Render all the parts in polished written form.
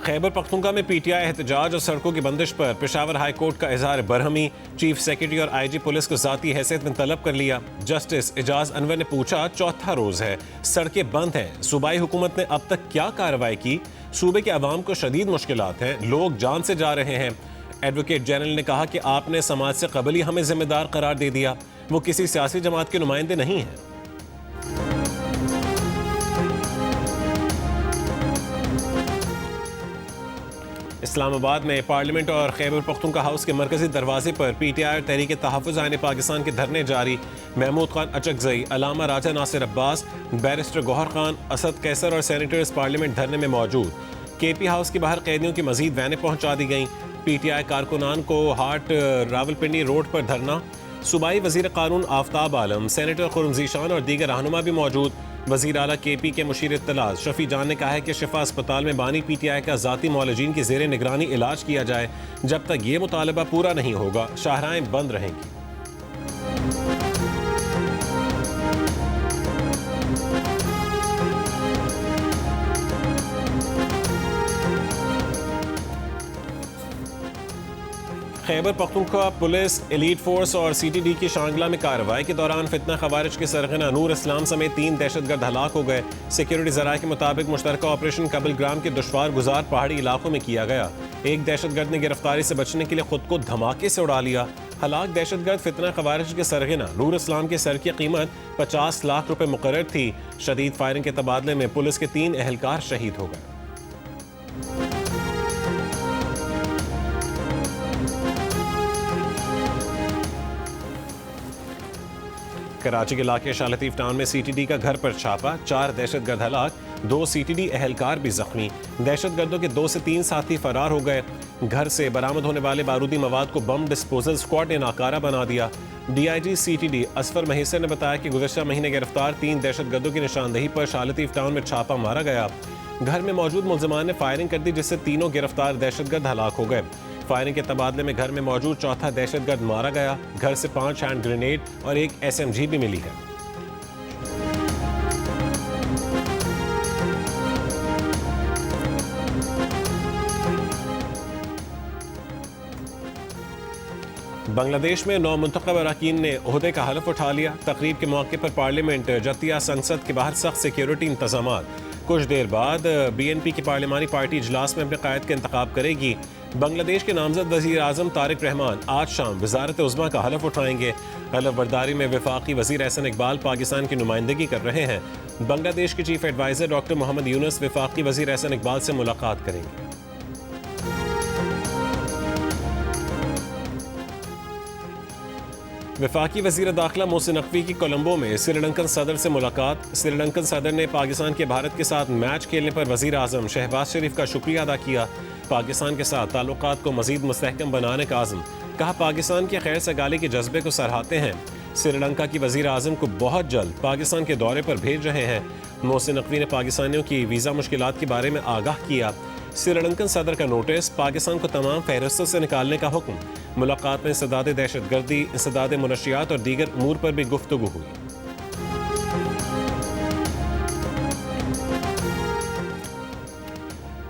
खैबर पख्तूनख्वा में पीटीआई एहतजाज और सड़कों की बंदिश पर पेशावर हाई कोर्ट का इजहार बरहमी। चीफ सेक्रेटरी और आईजी पुलिस को जाती हैसियत में तलब कर लिया। जस्टिस एजाज अनवर ने पूछा, चौथा रोज है, सड़कें बंद हैं, सूबाई हुकूमत ने अब तक क्या कार्रवाई की? सूबे के अवाम को शदीद मुश्किलात हैं, लोग जान से जा रहे हैं। एडवोकेट जनरल ने कहा कि आपने समाज से कबल ही हमें जिम्मेदार करार दे दिया, वो किसी सियासी जमात के नुमाइंदे नहीं हैं। इस्लामाबाद में पार्लियामेंट और खैबर पख्तूनख्वा हाउस के मरकजी दरवाजे पर पीटीआई और तहरीक तहफ़्फ़ुज़ आइन पाकिस्तान के धरने जारी। महमूद खान अचकज़ई, अलामा राजा नासिर अब्बास, बैरिस्टर गौहर खान, असद कैसर और सेनेटर्स पार्लियामेंट धरने में मौजूद। केपी हाउस के बाहर कैदियों की मजीद वैनें पहुंचा दी गईं। पीटीआई कारकुनान को हाट रावलपिंडी रोड पर धरना। सूबाई वज़ीर कानून आफ्ताब आलम, सेनेटर खुर्रम ज़ीशान और दीगर रहनुमा भी मौजूद। वज़ीर आला केपी के मुशीर इत्तलात शफी जान ने कहा है कि शिफा अस्पताल में बानी पीटीआई का ज़ाती मौलजीन की ज़ेरे निगरानी इलाज किया जाए। जब तक ये मुतालबा पूरा नहीं होगा, शाहराहें बंद रहेंगी। Khyber Pakhtunkhwa police, elite force और सीटीडी की शांगला में कार्रवाई के दौरान फितना खवारिज के सरगना नूर इस्लाम समेत 3 दहशतगर्द हलाक हो गए। सिक्योरिटी ज़राए के मुताबिक मुश्तरका ऑपरेशन कबल ग्राम के दुश्वार गुजार पहाड़ी इलाकों में किया गया। एक दहशतगर्द ने गिरफ्तारी से बचने के लिए खुद को धमाके से उड़ा लिया। हलाक दहशतगर्द फितना खवारिज के सरगना नूर इस्लाम के सर की कीमत 50 लाख रुपए मुकर्रर थी। शदीद फायरिंग के तबादले में पुलिस के 3 एहलकार शहीद हो गए। कराची के इलाके शाह लतीफ टाउन में सीटीडी का घर पर छापा, 4 दहशतगर्द हलाक, 2 सीटीडी एहलकार भी जख्मी। दहशतगर्दों के 2 से 3 साथी फरार हो गए। घर से बरामद होने वाले बारूदी मवाद को बम डिस्पोजल स्क्वाड ने नाकारा बना दिया। डीआईजी सीटीडी असफर महेसर ने बताया कि गुज़श्ता महीने गिरफ्तार 3 दहशतगर्दों की निशानदेही पर शाह लतीफ टाउन में छापा मारा गया। घर में मौजूद मुल्ज़िमान ने फायरिंग कर दी, जिससे तीनों गिरफ्तार दहशतगर्द हलाक हो गए। फायरिंग के तबादले में घर में मौजूद चौथा दहशतगर्द मारा गया। घर से 5 हैंड ग्रेनेड और 1 SMG भी मिली है। बांग्लादेश में 9 मुंतखब अरकान ने ओहदे का हलफ उठा लिया। तकरीब के मौके पर पार्लियामेंट जतिया संसद के बाहर सख्त सिक्योरिटी इंतजामात। कुछ देर बाद BNP की पार्लियामानी पार्टी इजलास में अपने कायद का इंतखाब करेगी। बांग्लादेश के नामजद वज़ीर आज़म तारिक रहमान आज शाम वज़ारत उज़्मा का हलफ उठाएंगे। हलफ बर्दारी में वफाकी वज़ीर एहसन इकबाल पाकिस्तान की नुमाइंदगी कर रहे हैं। बांग्लादेश के chief adviser doctor Mohammad Yunus वफाकी वज़ीर एहसन इकबाल से मुलाकात करेंगे। वफाकी वज़ीर दाखिला मोहसिन नकवी की कोलंबो में श्रीलंकन सदर से मुलाकात। श्रीलंकन सदर ने पाकिस्तान के भारत के साथ मैच खेलने पर वज़ीर आज़म शहबाज शरीफ का शुक्रिया अदा किया। पाकिस्तान के साथ ताल्लुकात को मज़ीद मुस्तहकम बनाने का आज़म। कहा, पाकिस्तान के खैर सगाली के जज्बे को सराहते हैं। श्रीलंका की वज़ीर आज़म को बहुत जल्द पाकिस्तान के दौरे पर भेज रहे हैं। मोहसिन नकवी ने पाकिस्तानियों की वीज़ा मुश्किलात के बारे में आगाह किया। श्रीलंकन सदर का नोटिस, पाकिस्तान को तमाम फहरिस्तों से निकालने का हुक्म। मुलाकात में इंसदाद दहशतगर्दी, इंसदाद मुनशियात और दीगर उमूर पर भी गुफ्तगू हुई।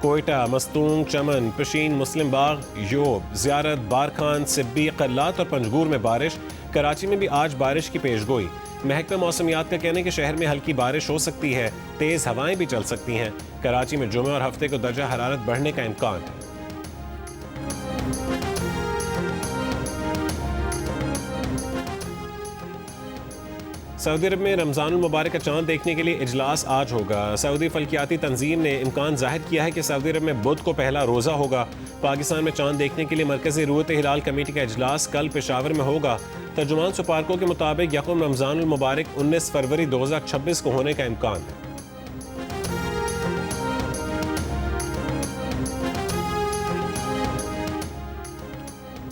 कोयटा, मस्तूंग, चमन, पशीन, मुस्लिम बाग, योब, ज़ियारत, बारखान, सिब्बी, कल्लात और पंजगूर में बारिश। कराची में भी आज बारिश की पेशगोई। महकमा मौसमियात का कहना है कि शहर में हल्की बारिश हो सकती है, तेज़ हवाएं भी चल सकती हैं। कराची में जुमे और हफ्ते को दर्जा हरारत बढ़ने का इम्कान है। सऊदी अरब में रमज़ानुल मुबारक का चांद देखने के लिए इजलास आज होगा। सऊदी फल्कियाती तंजीम ने इम्कान जाहिर किया है कि सऊदी अरब में बुध को पहला रोज़ा होगा। पाकिस्तान में चांद देखने के लिए मरकज़ी रूयत हिलाल कमेटी का इजलास कल पेशावर में होगा। तर्जुमान सुपारकों के मुताबिक यकम रमज़ानुल मुबारक 19 फरवरी 2026 को होने का इम्कान है।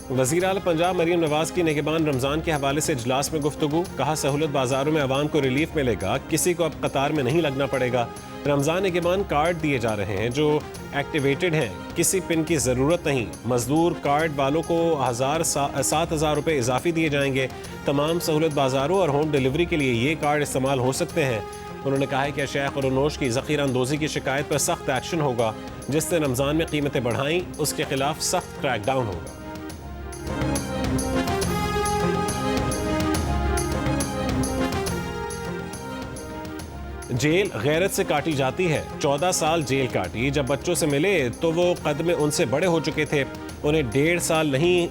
वज़ीर आला पंजाब मरीम नवाज की निगहबान रमज़ान के हवाले से इजलास में गुफ्तगू। कहा सहूलत बाजारों में आवाम को रिलीफ मिलेगा, किसी को अब कतार में नहीं लगना पड़ेगा। रमज़ान निगहबान कार्ड दिए जा रहे हैं जो एक्टिवेटेड हैं, किसी पिन की ज़रूरत नहीं। मजदूर कार्ड वालों को 7,000 रुपये इजाफी दिए जाएंगे। तमाम सहूलत बाजारों और होम डिलीवरी के लिए ये कार्ड इस्तेमाल हो सकते हैं। उन्होंने कहा है कि अशिया खुरनोश की ज़ख़ीरा अंदोज़ी की शिकायत पर सख्त एक्शन होगा। जिसने रमज़ान में कीमतें बढ़ाईं उसके खिलाफ सख्त क्रैकडाउन होगा। जेल गैरत से काटी जाती है। 14 साल जेल काटी। जब बच्चों से मिले तो वो कद में उनसे बड़े हो चुके थे। उन्हें 1.5 साल नहीं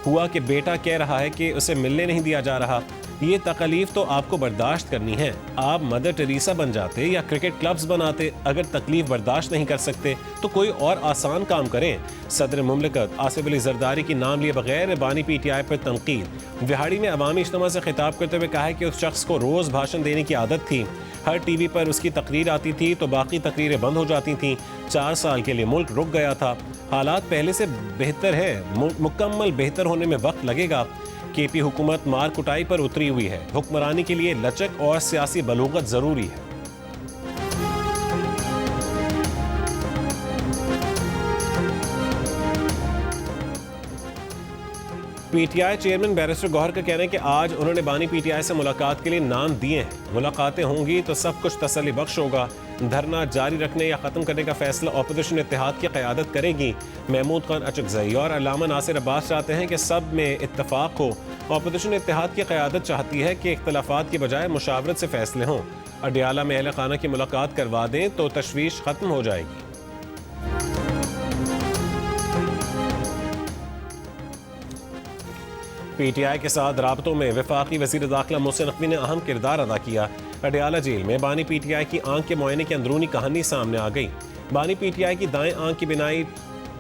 हुआ कि बेटा कह रहा है कि उसे मिलने नहीं दिया जा रहा। ये तकलीफ तो आपको बर्दाश्त करनी है। आप मदर टेरेसा बन जाते या क्रिकेट क्लब्स बनाते। अगर तकलीफ बर्दाश्त नहीं कर सकते तो कोई और आसान काम करें। सदर मुमलिकत आसिफ अली जरदारी की नाम लिए बगैर बानी PTI पर तनकीद। विहाड़ी में अवामी इज्तिमा से खिताब करते हुए कहा है कि उस शख्स को रोज़ भाषण देने की आदत थी। हर TV पर उसकी तकरीर आती थी तो बाकी तकरीरें बंद हो जाती थीं। 4 साल के लिए मुल्क रुक गया था। हालात पहले से बेहतर है, मुकम्मल बेहतर होने में वक्त लगेगा। KP हुकूमत मार कुटाई पर उतरी हुई है। हुक्मरानी के लिए लचक और सियासी बलूगत जरूरी है। PTI चेयरमैन बैरिस्टर गौहर का कहना है कि आज उन्होंने बानी PTI से मुलाकात के लिए नाम दिए हैं। मुलाकातें होंगी तो सब कुछ तसल्ली बख्श होगा। धरना जारी रखने या ख़त्म करने का फैसला अपोजिशन इत्तेहाद की क़यादत करेगी। महमूद खान अचकज़ई और अल्लामा नासिर अब्बास चाहते हैं कि सब में इत्तफाक हो। अपोजिशन इत्तेहाद की क़यादत चाहती है कि इख्तलाफात की बजाय मुशावरत से फ़ैसले हों। अडियाला में अहले खाना की मुलाकात करवा दें तो तशवीश ख़त्म हो जाएगी। PTI के साथ राबतों में वफाकी वज़ीर दाखिला मोहसिन नकवी ने अहम किरदार अदा किया। अडियाला जेल में बानी PTI की आंख के मुआयने की अंदरूनी कहानी सामने आ गई। बानी PTI की दाएं आंख की बिनाई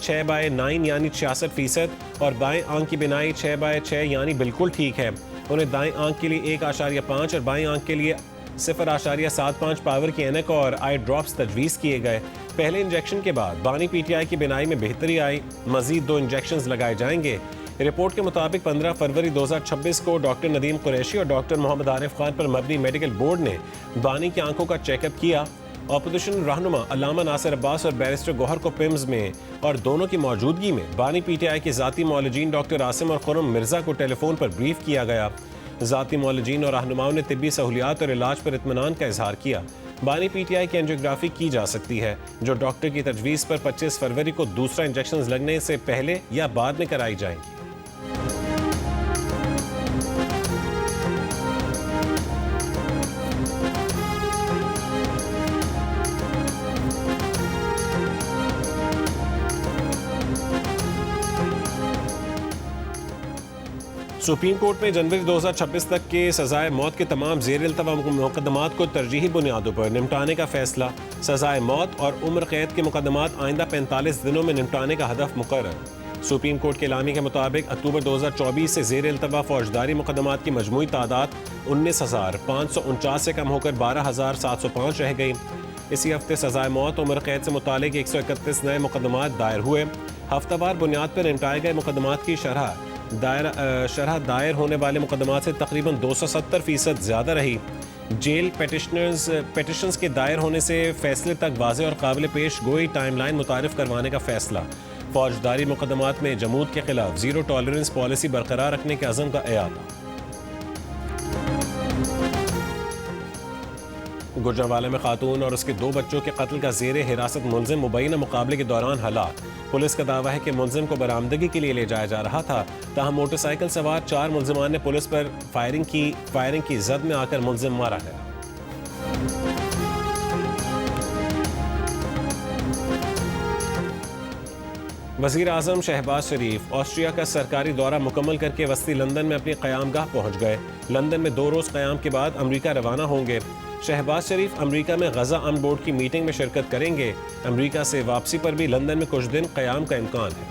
6/9 यानी 66% और बाएं आंख की बिनाई 6/6 यानी बिल्कुल ठीक है। उन्हें दाएं आंख के लिए 1.5 और बाएं आंख के लिए 0.75 पावर की ऐनक और आई ड्रॉप्स तजवीज़ किए गए। पहले इंजेक्शन के बाद बानी PTI की बिनाई में बेहतरी आई। मजीद 2 इंजेक्शन लगाए जाएंगे। रिपोर्ट के मुताबिक 15 फरवरी 2026 को डॉक्टर नदीम कुरैशी और डॉक्टर मोहम्मद आरिफ खान पर मबनी मेडिकल बोर्ड ने बानी की आंखों का चेकअप किया। अपोजिशन रहनुमा अल्लामा नासिर अब्बास और बैरिस्टर गौहर को पिम्स में और दोनों की मौजूदगी में बानी PTI के ज़ाती मौलजीन डॉक्टर आसिम और खुरम मिर्ज़ा को टेलीफोन पर ब्रीफ किया गया। ज़ाती मौलजीन और रहनुमाओं ने तिब्बी सहूलियात और इलाज पर इत्मीनान का इजहार किया। बानी PTI की एंजियोग्राफी की जा सकती है जो डॉक्टर की तजवीज़ पर 25 फरवरी को दूसरा इंजेक्शन लगने से पहले या बाद में कराई जाएंगी। सुप्रीम कोर्ट में जनवरी 2026 तक के सजाए मौत के तमाम ज़ेर-ए-इल्तवा मुकदमात को तरजीही बुनियादों पर निपटाने का फैसला। सजाए मौत और उम्र कैद के मुकदमात आइंदा 45 दिनों में निपटाने का हदफ मुकर्रर। सुप्रीम कोर्ट के एलामी के मुताबिक अक्टूबर 2024 से ज़ेर-ए-इल्तवा फौजदारी मुकदमात की मजमूई तादाद 19,549 से कम होकर 12,705 रह गई। इसी हफ्ते सजाए मौत उम्र कैद से मुतालिक 131 नए मुकदमात दायर हुए। हफ्तावार बुनियाद पर निपटाए गए मुकदमात की शरह दायर होने वाले मुकदमात से तकरीबन 270% ज़्यादा रही। जेल पेटिशंस के दायर होने से फैसले तक वाज़ेह और काबिल पेश गोई टाइमलाइन मुतारिफ करवाने का फैसला। फौजदारी मुकदमात में जमूत के खिलाफ ज़ीरो टॉलरेंस पॉलिसी बरकरार रखने के अज़म का एलान। गुजरांवाला में खातून और उसके 2 बच्चों के कत्ल का ज़ेर हिरासत मुलजिम मुबैना मुकाबले के दौरान हलाक। पुलिस का दावा है कि मुलजिम को बरामदगी के लिए ले जाया जा रहा था। ताहम मोटरसाइकिल सवार 4 मुलजिमान ने पुलिस पर फायरिंग की जद में आकर मुलजिम मारा गया। वज़ीर आज़म शहबाज शरीफ ऑस्ट्रिया का सरकारी दौरा मुकम्मल करके वस्ती लंदन में अपनी क़यामगाह पहुँच गए। लंदन में 2 रोज़ क़याम के बाद अमरीका रवाना होंगे। शहबाज शरीफ अमरीका में गज़ा अमन बोर्ड की मीटिंग में शिरकत करेंगे। अमरीका से वापसी पर भी लंदन में कुछ दिन क़याम का इम्कान है।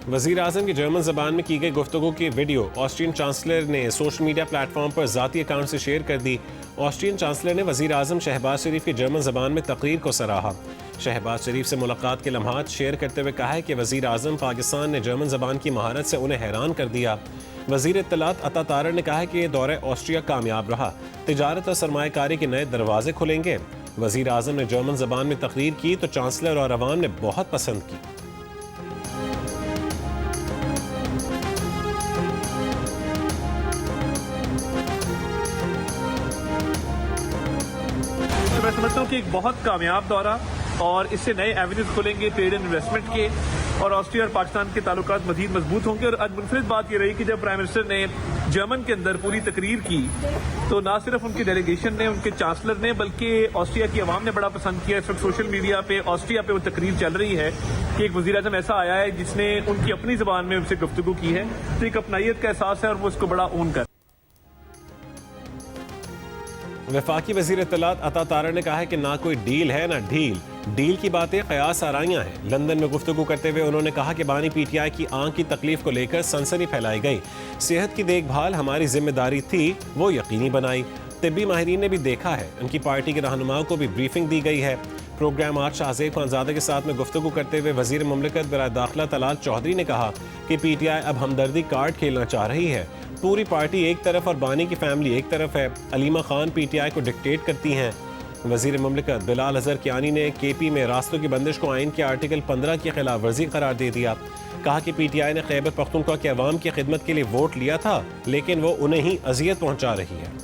वज़ीर आज़म की जर्मन ज़बान में की गई गुफ्तगू की वीडियो ऑस्ट्रियन चांसलर ने सोशल मीडिया प्लेटफॉर्म पर ज़ाती अकाउंट से शेयर कर दी। ऑस्ट्रियन चांसलर ने वज़ीर आज़म शहबाज शरीफ की जर्मन ज़बान में तकरीर को सराहा। शहबाज शरीफ से मुलाकात के लम्हात शेयर करते हुए कहा है कि वज़ीर आज़म पाकिस्तान ने जर्मन ज़बान की महारत से उन्हें हैरान कर दिया। वज़ीर इत्तलात अता तारड़ ने कहा है कि ये दौरे ऑस्ट्रिया कामयाब रहा, तिजारत और सरमायाकारी के नए दरवाजे खुलेंगे। वज़ीर आज़म ने जर्मन ज़बान में तकरीर की तो चांसलर और अवाम ने बहुत पसंद की। मैं समझता हूँ कि एक बहुत कामयाब दौरा और इससे नए एवेन्यूज खुलेंगे ट्रेड एंड इन्वेस्टमेंट के, और ऑस्ट्रिया और पाकिस्तान के ताल्लुकात मजीद मजबूत होंगे। और आज मुनफरिद बात यह रही कि जब प्राइम मिनिस्टर ने जर्मन के अंदर पूरी तकरीर की तो ना सिर्फ उनकी डेलीगेशन ने, उनके चांसलर ने, बल्कि ऑस्ट्रिया की आवाम ने बड़ा पसंद किया। इस वक्त सोशल मीडिया पे ऑस्ट्रिया पे वो तकरीर चल रही है कि एक वज़ीर आज़म ऐसा आया है जिसने उनकी अपनी ज़बान में उनसे गुफ्तगू की है, तो एक अपनाइयत का एहसास है और वो उसको बड़ा ओन कर। वफाकी वज़ीर इत्तलात अता तारड़ ने कहा है कि ना कोई डील है ना ढील, डील की बातें कयास आराइयाँ हैं। लंदन में गुफ्तगू करते हुए उन्होंने कहा कि बानी पीटीआई की आंख की तकलीफ को लेकर सनसनी फैलाई गई। सेहत की देखभाल हमारी जिम्मेदारी थी, वो यकीनी बनाई। तिब्बी माहिरीन ने भी देखा है, उनकी पार्टी के रहनुमाओं को भी ब्रीफिंग दी गई है। प्रोग्राम आज शाहजेब खानजादे के साथ में गुफ्तगू करते हुए वज़ीर मुमलिकत बराए दाखिला तलाल चौधरी ने कहा कि पीटीआई अब हमदर्दी कार्ड खेलना चाह रही है। पूरी पार्टी एक तरफ और बानी की फैमिली एक तरफ है। अलीमा खान पीटीआई को डिक्टेट करती हैं। वज़ीर मुमलिकत बिलाल अज़हर कियानी ने केपी में रास्तों की बंदिश को आइन के आर्टिकल 15 की खिलाफ वर्जी करार दे दिया। कहा कि पीटीआई ने खैबर पख्तूनख्वा के अवाम की खिदमत के लिए वोट लिया था, लेकिन वो उन्हें ही अजियत पहुंचा रही है।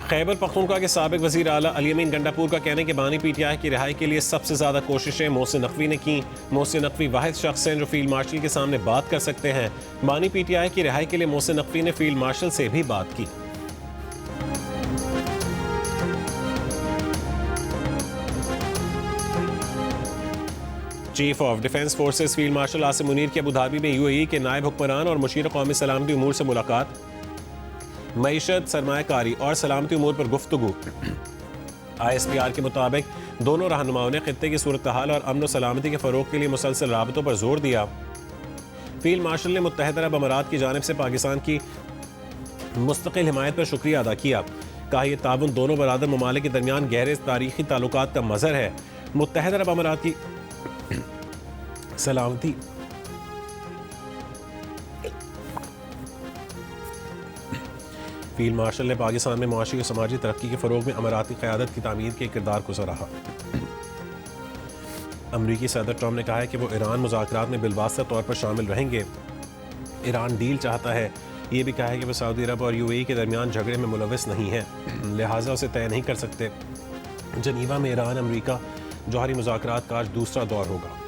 खैबर पख्तूनख्वा के साबिक वज़ीर आला अली अमीन गंडापुर का कहना है कि बानी पीटीआई की रिहाई के लिए सबसे ज़्यादा कोशिशें मोहसिन नकवी ने की। मोहसिन नकवी वाहिद शख्स हैं जो फील्ड मार्शल के सामने बात कर सकते हैं। बानी पीटीआई की रिहाई के लिए मोहसिन नकवी ने फील्ड मार्शल से भी बात की। Chief of defence forces field marshal Asim Munir की अबू धाबी में यूएई के नायब हुक्मरान और मुशीर कौमी सलामती उमूर से मुलाकात। मईशत, सरमायाकारी और सलामती उमूर पर गुफ्तगू। ISPR के मुताबिक दोनों रहनुमाओं ने खित्ते की सूरत हाल और अमन व सलामती के फ़रोग के लिए मुसलसल राबतों पर जोर दिया। फील्ड मार्शल ने मुत्तहिदा अरब अमारात की जानिब से पाकिस्तान की मुस्तकिल हिमायत पर शुक्रिया अदा किया। कहा यह ताउन दोनों बरादर ममालिक के दरमियान गहरे तारीखी ताल्लुकात का मज़हर है। मुत्तहिदा अरब अमारात की सलामती फील्ड मार्शल ने पाकिस्तान में मुआशी और समाजी तरक्की के फ़रोग में अमाराती क़यादत की तामीर के किरदार को सराहा। अमरीकी सदर ट्रम्प ने कहा है कि वो ईरान मुज़ाकरात में बिलवास्ता तौर पर शामिल रहेंगे। ईरान डील चाहता है। ये भी कहा है कि वो सऊदी अरब और UAE के दरमियान झगड़े में मुलविस नहीं है, लिहाजा उसे तय नहीं कर सकते। जनीवा में ईरान अमरीका जौहरी मुज़ाकरात का आज दूसरा दौर होगा।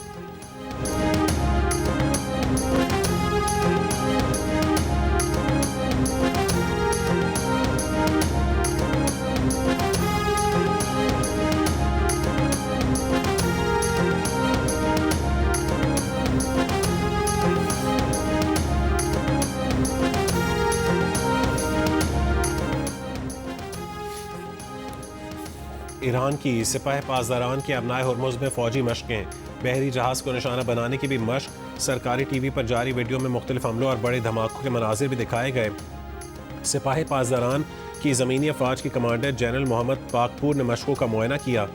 ईरान की सिपाही पासदारान के अपनाए हुर्मुज़ में फ़ौजी मशक़ें। बहरी जहाज़ को निशाना बनाने की भी मशक़। सरकारी TV पर जारी वीडियो में मुख्तलिफ हमलों और बड़े धमाकों के मनाजिर भी दिखाए गए। सिपाही पासदारान की ज़मीनी अफ़वाज के कमांडर जनरल मोहम्मद पाकपुर ने मशक़ों का मुआयना किया।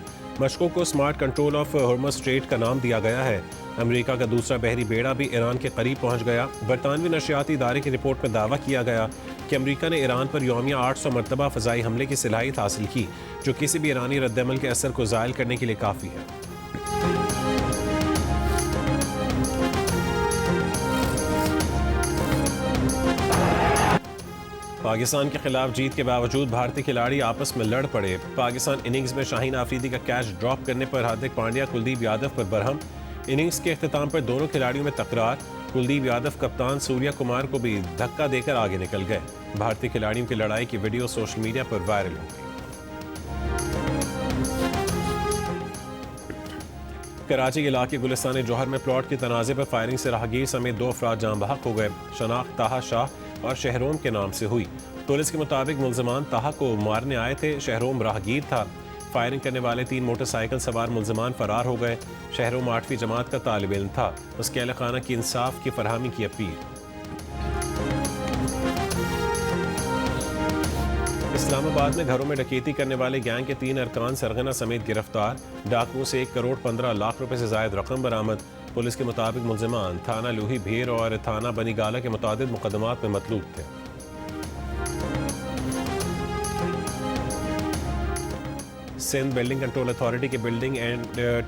मशक़ों को smart control of Hormuz straight का नाम दिया गया है। अमेरिका का दूसरा बहरी बेड़ा भी ईरान के करीब पहुँच गया। बरतानवी नशियाती इदारे की रिपोर्ट में दावा किया गया कि अमेरिका ने ईरान पर यौमिया 800 मरतबा फ़ज़ाई हमले की सलाहियत हासिल की, जो किसी भी ईरानी रद्दअमल के असर को ज़ायल करने के लिए काफ़ी है। पाकिस्तान के खिलाफ जीत के बावजूद भारतीय खिलाड़ी आपस में लड़ पड़े। पाकिस्तान इनिंग्स में शाहीन आफरीदी का कैच ड्रॉप करने पर हार्दिक पांड्या कुलदीप यादव पर बरहम। इनिंग्स के अख्ताम पर दोनों खिलाड़ियों में तकरार। कुलदीप यादव कप्तान सूर्या कुमार को भी धक्का देकर आगे निकल गए। भारतीय खिलाड़ियों की लड़ाई की वीडियो सोशल मीडिया पर वायरल हो गई। कराची के इलाके गुलिस्तान जौहर में प्लॉट के तनाज़े पर फायरिंग से राहगीर समेत 2 अफराद जान बहक हो गए। शनाख्त ताहा शाह और शहरोम के नाम से हुई। पुलिस के मुताबिक मुलजमान ताहा को मारने आए थे, शहरोम राहगीर था। फायरिंग करने वाले 3 मोटरसाइकिल सवार मुलजमान फरार हो गए। शहरोम 8वीं जमात का तालिब इल्म था। उसके अहल खाना की इंसाफ की फरहमी की अपील। इस्लामाबाद में घरों में डकैती करने वाले गैंग के 3 अरकान सरगना समेत गिरफ्तार। डाकुओं से 1 करोड़ 15 लाख रुपए से जायद रकम बरामद। पुलिस के मुताबिक मुलजमान थाना लूही भीर और थाना बनीगाला के मुतादिद मुकदमात में मतलूब थे। सिंध बिल्डिंग कंट्रोल अथॉरिटी के building and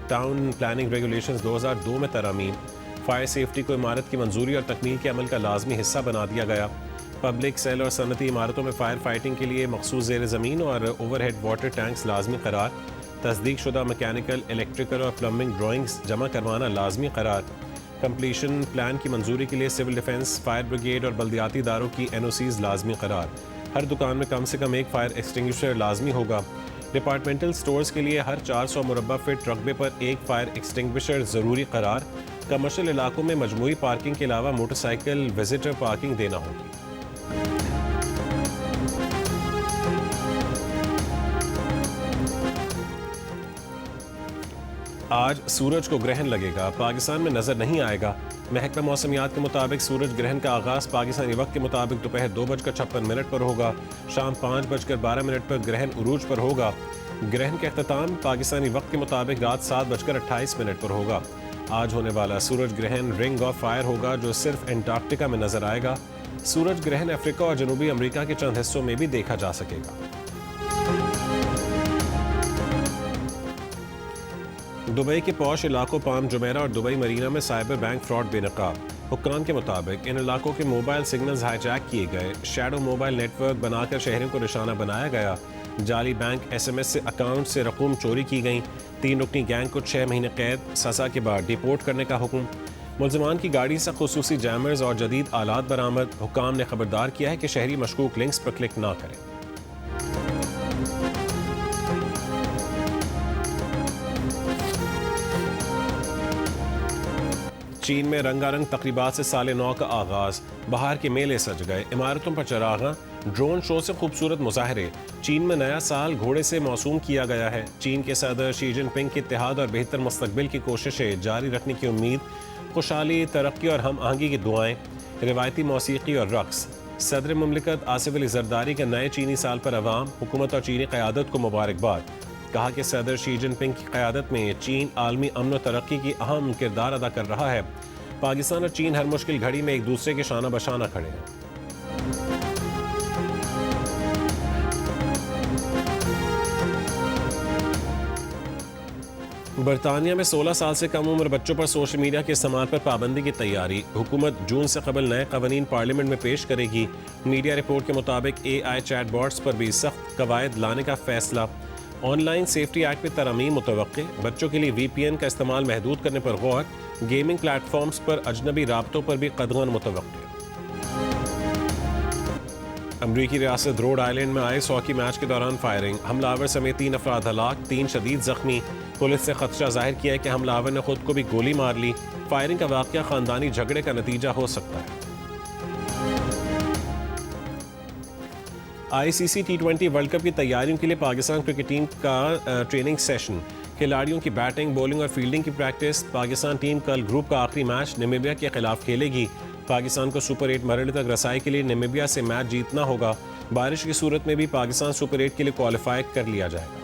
town planning regulations 2002 में तरमीम। फायर सेफ्टी को इमारत की मंजूरी और तकमील के अमल का लाजमी हिस्सा बना दिया गया। पब्लिक सेल और सनती इमारतों में फायर फाइटिंग के लिए मखसूस ज़ेर ज़मीन और ओवरहेड वाटर टैंक्स लाजमी करार। तस्दीक शुदा मैकेनिकल, इलेक्ट्रिकल और प्लम्बिंग ड्राइंग्स जमा करवाना लाजमी करार। कंप्लीशन प्लान की मंजूरी के लिए सिविल डिफेंस, फायर ब्रिगेड और बल्दियाती इदारों की NOCs लाजमी करार। हर दुकान में कम से कम 1 फायर एक्सटिंग्विशर लाजमी होगा। डिपार्टमेंटल स्टोर्स के लिए हर 400 मुरब्बा फीट रकबे पर 1 फायर एक्सटिंग्विशर ज़रूरी करार। कमर्शियल इलाकों में मजमूई पार्किंग के अलावा मोटरसाइकिल विजिटर पार्किंग देना होगी। आज सूरज को ग्रहण लगेगा, पाकिस्तान में नजर नहीं आएगा। महकमा मौसमियात के मुताबिक सूरज ग्रहण का आगाज पाकिस्तानी वक्त के मुताबिक दोपहर 2:56 पर होगा। शाम 5:12 पर ग्रहण उरूज पर होगा। ग्रहण का अख्ताम पाकिस्तानी वक्त के मुताबिक रात 7:28 पर होगा। आज होने वाला सूरज ग्रहण रिंग ऑफ फायर होगा, जो सिर्फ एंटार्क्टिका में नजर आएगा। सूरज ग्रहण अफ्रीका और जनूबी अमेरिका के चंद हिस्सों में भी देखा जा सकेगा। दुबई के पौश इलाकों पाम जुमेरा और दुबई मरीना में साइबर बैंक फ्रॉड बेनकाब। हुक्काम के मुताबिक इन इलाकों के मोबाइल सिग्नल्स हाईजैक किए गए। शैडो मोबाइल नेटवर्क बनाकर शहरों को निशाना बनाया गया। जाली बैंक SMS से अकाउंट से रकूम चोरी की गई। 3 रुकनी गैंग को 6 महीने कैद, सजा के बाद डिपोर्ट करने का हुक्म। मुलजमान की गाड़ी से खुसूसी जैमर्स और जदीद आलात बरामद। हुक्काम ने खबरदार किया है कि शहरी मशकूक लिंक्स पर क्लिक ना करें। चीन में रंगारंग तकरीबात से साल नौ का आगाज। बाहर के मेले सज गए, इमारतों पर चरागां, ड्रोन शो से खूबसूरत मुजाहरे। चीन में नया साल घोड़े से मौसूम किया गया है। चीन के सदर शी जिनपिंग के इत्तेहाद और बेहतर मुस्तकबिल की कोशिशें जारी रखने की उम्मीद। खुशहाली, तरक्की और हम आहंगी की दुआएं। रिवायती मौसीकी और रक्स। सदर मुमलिकत आसिफ अली जरदारी के नए चीनी साल पर अवाम, हुकूमत और चीनी क़यादत को मुबारकबाद। कहा कि सदर शी जिनपिंग की क़यादत में चीन आलमी अमन और तरक्की की अहम किरदार अदा कर रहा है। पाकिस्तान और चीन हर मुश्किल घड़ी में एक दूसरे के शाना बशाना खड़े हैं। बरतानिया में 16 साल से कम उम्र बच्चों पर सोशल मीडिया के इस्तेमाल पर पाबंदी की तैयारी। हुकूमत जून से कबल नए कवानीन पार्लियामेंट में पेश करेगी। मीडिया रिपोर्ट के मुताबिक AI चैटबॉट्स पर भी सख्त कवायद लाने का फैसला। ऑनलाइन सेफ्टी एक्ट में तरमीम मुतवक्के। बच्चों के लिए VPN का इस्तेमाल महदूद करने पर गौर। गेमिंग प्लेटफॉर्म्स पर अजनबी राब्तों पर भी कदगन मुतवक्के। अमरीकी रियासत रोड आइलैंड में आइस हॉकी मैच के दौरान फायरिंग। हमलावर समेत 3 अफराद हलाक, 3 शदीद जख्मी। पुलिस से खदशा जाहिर किया है कि हमलावर ने खुद को भी गोली मार ली। फायरिंग का वाकया खानदानी झगड़े का नतीजा हो सकता है। ICC T20 वर्ल्ड कप की तैयारियों के लिए पाकिस्तान क्रिकेट टीम का ट्रेनिंग सेशन। खिलाड़ियों की बैटिंग, बॉलिंग और फील्डिंग की प्रैक्टिस। पाकिस्तान टीम कल ग्रुप का आखिरी मैच नामीबिया के खिलाफ खेलेगी। पाकिस्तान को सुपर 8 मरहले तक रसाई के लिए नामीबिया से मैच जीतना होगा। बारिश की सूरत में भी पाकिस्तान सुपर 8 के लिए क्वालिफाई कर लिया जाएगा।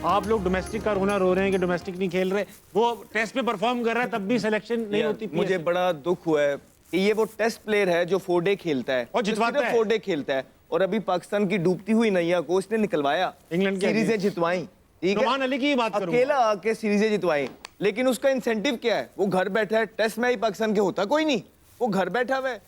आप लोग डोमेस्टिक का रोना रो रहे हैं कि डोमेस्टिक नहीं खेल रहे, वो टेस्ट में परफॉर्म कर रहा है तब भी सिलेक्शन नहीं होती। मुझे बड़ा दुख हुआ है कि ये वो टेस्ट प्लेयर है जो 4 डे खेलता है और जितवाता है। 4 डे खेलता है और अभी पाकिस्तान की डूबती हुई नैया को इसने निकलवाया। इंग्लैंड की सीरीजें जितवाई, ठीक है, नुमान अली की बात करूंगा। अकेला आके सीरीजें जितवाई, लेकिन उसका इंसेंटिव क्या है? वो घर बैठा है। टेस्ट में ही पाकिस्तान के होता कोई नहीं, वो घर बैठा हुआ है।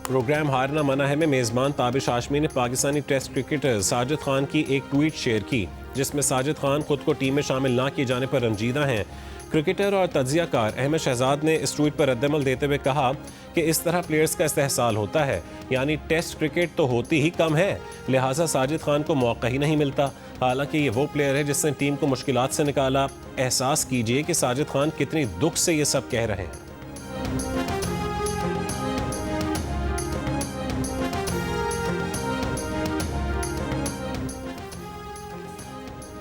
प्रोग्राम हारना मना है में मेज़बान ताबिश हाशमी ने पाकिस्तानी टेस्ट क्रिकेटर साजिद खान की एक ट्वीट शेयर की, जिसमें साजिद खान खुद को टीम में शामिल ना किए जाने पर रंजीदा हैं। क्रिकेटर और तज्जियाकार अहमद शहजाद ने इस ट्वीट पर रद्दमल देते हुए कहा कि इस तरह प्लेयर्स का इस्तेहसाल होता है, यानी टेस्ट क्रिकेट तो होती ही कम है, लिहाजा साजिद खान को मौका ही नहीं मिलता। हालांकि ये वो प्लेयर है जिसने टीम को मुश्किलात से निकाला। एहसास कीजिए कि साजिद खान कितनी दुख से ये सब कह रहे हैं।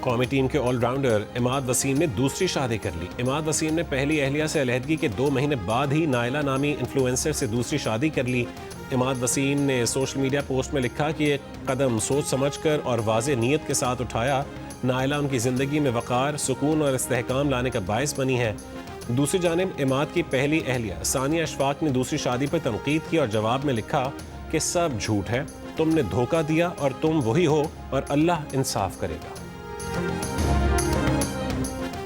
कौमी टीम के ऑलराउंडर इमाद वसीम ने दूसरी शादी कर ली। इमाद वसीम ने पहली अहलिया से अलहदगी के 2 महीने बाद ही नायला नामी इन्फ्लुएंसर से दूसरी शादी कर ली। इमाद वसीम ने सोशल मीडिया पोस्ट में लिखा कि ये कदम सोच समझकर और वाज़े नीयत के साथ उठाया। नायला उनकी ज़िंदगी में वक़ार, सुकून और इस्तेहकाम लाने का बायस बनी है। दूसरी जानिब इमाद की पहली अहलिया सानिया अशफाक ने दूसरी शादी पर तनकीद की और जवाब में लिखा कि सब झूठ है, तुमने धोखा दिया और तुम वही हो और अल्लाह इंसाफ करेगा।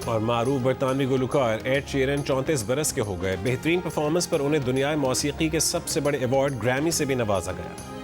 और मारूफ बरतानवी गुलकार एड शीरन 34 बरस के हो गए। बेहतरीन परफॉर्मेंस पर उन्हें दुनिया मौसीकी के सबसे बड़े अवार्ड ग्रैमी से भी नवाजा गया।